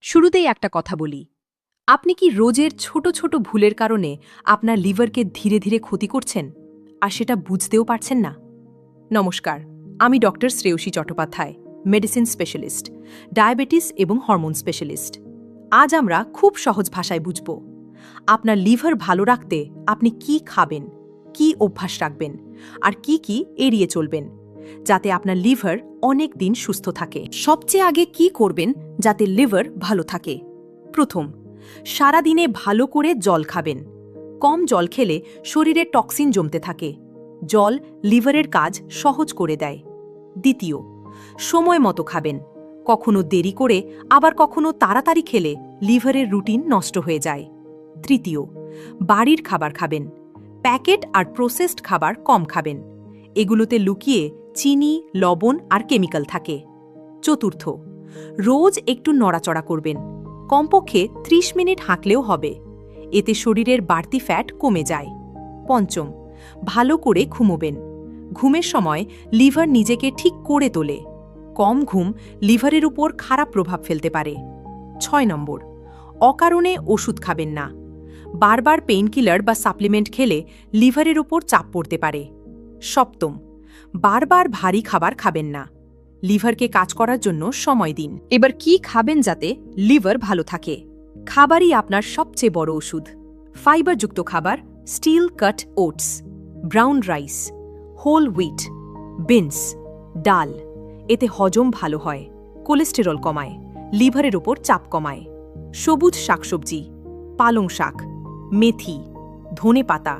শুরুতেই একটা কথা বলি, আপনি কি রোজের ছোট ছোট ভুলের কারণে আপনার লিভারকে ধীরে ধীরে ক্ষতি করছেন আর সেটা বুঝতেও পারছেন না? নমস্কার, আমি doctor Shreyasi Chattopadhyay, medicine specialist, diabetes এবং হরমোন স্পেশালিস্ট। আজ আমরা খুব সহজ ভাষায় বুঝব আপনার লিভার ভালো রাখতে আপনি কি খাবেন, কি অভ্যাস রাখবেন আর কি এড়িয়ে চলবেন, যাতে আপনার লিভার অনেক দিন সুস্থ থাকে। সবচেয়ে আগে কি করবেন যাতে লিভার ভালো থাকে? প্রথম, সারাদিনে ভালো করে জল খাবেন। কম জল খেলে শরীরে টক্সিন জমতে থাকে। জল লিভারের কাজ সহজ করে দেয়। দ্বিতীয়, সময় মতো খাবেন। কখনো দেরি করে আবার কখনো তাড়াতাড়ি খেলে লিভারের রুটিন নষ্ট হয়ে যায়। তৃতীয়, বাড়ির খাবার খাবেন। প্যাকেট আর প্রসেসড খাবার কম খাবেন। এগুলোতে লুকিয়ে চিনি, লবণ আর কেমিক্যাল থাকে। চতুর্থ, রোজ একটু নড়াচড়া করবেন। কমপক্ষে 30 মিনিট হাঁটলেও হবে। এতে শরীরের বাড়তি ফ্যাট কমে যায়। পঞ্চম, ভালো করে ঘুমোবেন। ঘুমের সময় লিভার নিজেকে ঠিক করে তোলে। কম ঘুম লিভারের উপর খারাপ প্রভাব ফেলতে পারে। 6 নম্বর, অকারণে ওষুধ খাবেন না। বারবার পেইনকিলার বা সাপ্লিমেন্ট খেলে লিভারের উপর চাপ পড়তে পারে। সপ্তম, বারবার ভারী খাবার খাবেন না। লিভারকে কাজ করার জন্য সময় দিন। এবার কি খাবেন যাতে লিভার ভালো থাকে? খাবারই আপনার সবচেয়ে বড় ওষুধ। ফাইবারযুক্ত খাবার, steel cut oats, brown rice, whole wheat, beans, ডাল। এতে হজম ভালো হয়, কোলেস্টেরল কমায়, লিভারের উপর চাপ কমায়। সবুজ শাকসবজি, পালং শাক, মেথি, ধনেপাতা,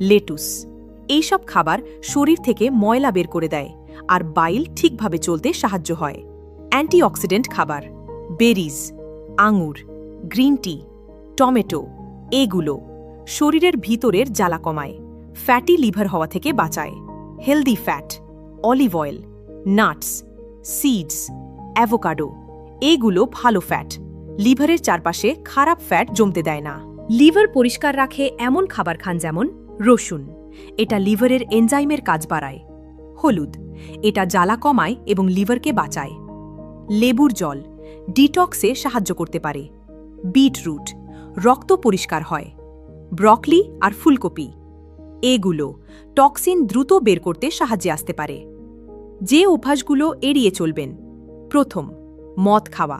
লেটুস। এইসব খাবার শরীর থেকে ময়লা বের করে দেয় আর বাইল ঠিকভাবে চলতে সাহায্য হয়। অ্যান্টিঅক্সিডেন্ট খাবার, বেরিজ, আঙুর, গ্রিন টি, টমেটো। এগুলো শরীরের ভিতরের জ্বালা কমায়, ফ্যাটি লিভার হওয়া থেকে বাঁচায়। Healthy fat, olive oil, nuts, seeds, avocado. এগুলো ভালো ফ্যাট, লিভারের চারপাশে খারাপ ফ্যাট জমতে দেয় না। লিভার পরিষ্কার রাখে এমন খাবার খান যেমন রসুন, এটা লিভারের এনজাইমের কাজ বাড়ায়। হলুদ, এটা জ্বালা কমায় এবং লিভারকে বাঁচায়। লেবুর জল ডিটক্সে সাহায্য করতে পারে। বিটরুট, রক্ত পরিষ্কার হয়। ব্রকলি আর ফুলকপি, এগুলো টক্সিন দ্রুত বের করতে সাহায্যে আসতে পারে। যে অভ্যাসগুলো এড়িয়ে চলবেন: প্রথম, মদ খাওয়া।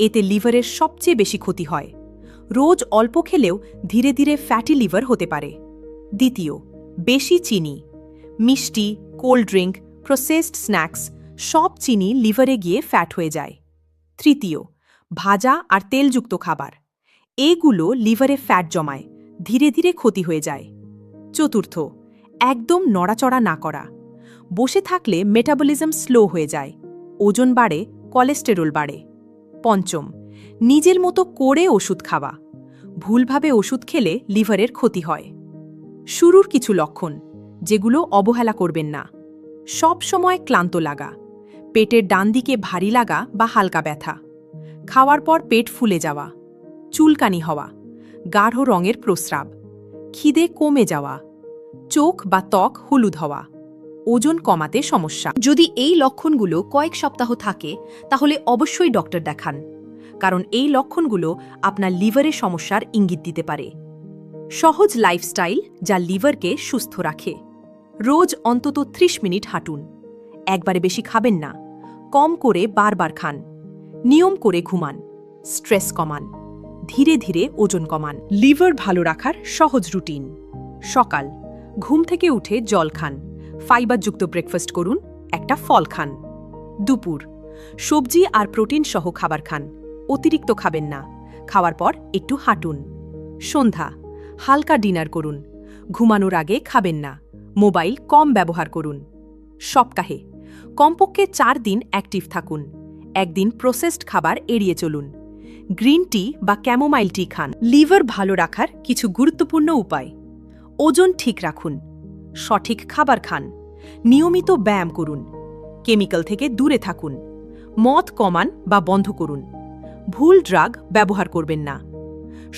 এতে লিভারের সবচেয়ে বেশি ক্ষতি হয়। রোজ অল্প খেলেও ধীরে ধীরে ফ্যাটি লিভার হতে পারে। দ্বিতীয়, বেশি চিনি। মিষ্টি, কোল্ড ড্রিঙ্ক, প্রসেসড স্ন্যাক্স, সব চিনি লিভারে গিয়ে ফ্যাট হয়ে যায়। তৃতীয়, ভাজা আর তেলযুক্ত খাবার। এগুলো লিভারে ফ্যাট জমায়, ধীরে ধীরে ক্ষতি হয়ে যায়। চতুর্থ, একদম নড়াচড়া না করা। বসে থাকলে মেটাবলিজম স্লো হয়ে যায়, ওজন বাড়ে, কোলেস্টেরল বাড়ে। পঞ্চম, নিজের মতো করে ওষুধ খাওয়া। ভুলভাবে ওষুধ খেলে লিভারের ক্ষতি হয়। শুরুর কিছু লক্ষণ, যেগুলো অবহেলা করবেন না: সব সময় ক্লান্ত লাগা, পেটের ডান দিকে ভারী লাগা বা হালকা ব্যথা, খাওয়ার পর পেট ফুলে যাওয়া, চুলকানি হওয়া, গাঢ় রঙের প্রস্রাব, খিদে কমে যাওয়া, চোখ বা ত্বক হলুদ হওয়া, ওজন কমাতে সমস্যা। যদি এই লক্ষণগুলো কয়েক সপ্তাহ থাকে তাহলে অবশ্যই ডক্টর দেখান, কারণ এই লক্ষণগুলো আপনার লিভারের সমস্যার ইঙ্গিত দিতে পারে। সহজ লাইফস্টাইল যা লিভারকে সুস্থ রাখে: রোজ অন্তত 30 মিনিট হাঁটুন। একবারে বেশি খাবেন না, কম করে বারবার খান। নিয়ম করে ঘুমান, স্ট্রেস কমান, ধীরে ধীরে ওজন কমান। লিভার ভালো রাখার সহজ রুটিন: সকাল, ঘুম থেকে উঠে জল খান, ফাইবারযুক্ত ব্রেকফাস্ট করুন, একটা ফল খান। দুপুর, সবজি আর প্রোটিন সহ খাবার খান, অতিরিক্ত খাবেন না। খাওয়ার পর একটু হাঁটুন। সন্ধ্যা, হালকা ডিনার করুন, ঘুমানোর আগে খাবেন না, মোবাইল কম ব্যবহার করুন। সপ্তাহে কমপক্ষে 4 দিন অ্যাক্টিভ থাকুন, একদিন প্রসেসড খাবার এড়িয়ে চলুন। গ্রিন টি বা ক্যামোমাইল টি খান। লিভার ভালো রাখার কিছু গুরুত্বপূর্ণ উপায়: ওজন ঠিক রাখুন, সঠিক খাবার খান, নিয়মিত ব্যায়াম করুন, কেমিক্যাল থেকে দূরে থাকুন, মদ কমান বা বন্ধ করুন, ভুল ড্রাগ ব্যবহার করবেন না,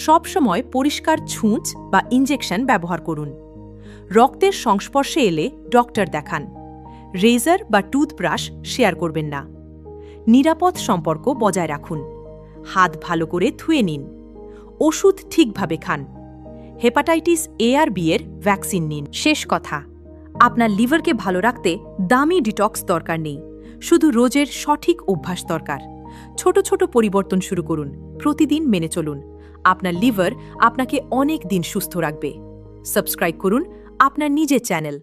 সবসময় পরিষ্কার ছুঁচ বা ইনজেকশন ব্যবহার করুন, রক্তের সংস্পর্শে এলে ডক্টর দেখান, রেজার বা টুথব্রাশ শেয়ার করবেন না, নিরাপদ সম্পর্ক বজায় রাখুন, হাত ভালো করে ধুয়ে নিন। ওষুধ ঠিকভাবে খান। হেপাটাইটিস এ আর বি এর ভ্যাকসিন নিন। শেষ কথা, আপনার লিভারকে ভালো রাখতে দামি ডিটক্স দরকার নেই, শুধু রোজের সঠিক অভ্যাস দরকার। ছোট ছোট পরিবর্তন শুরু করুন, প্রতিদিন মেনে চলুন। আপনার লিভার আপনাকে অনেক দিন সুস্থ রাখবে। সাবস্ক্রাইব করুন আপনার নিজের চ্যানেল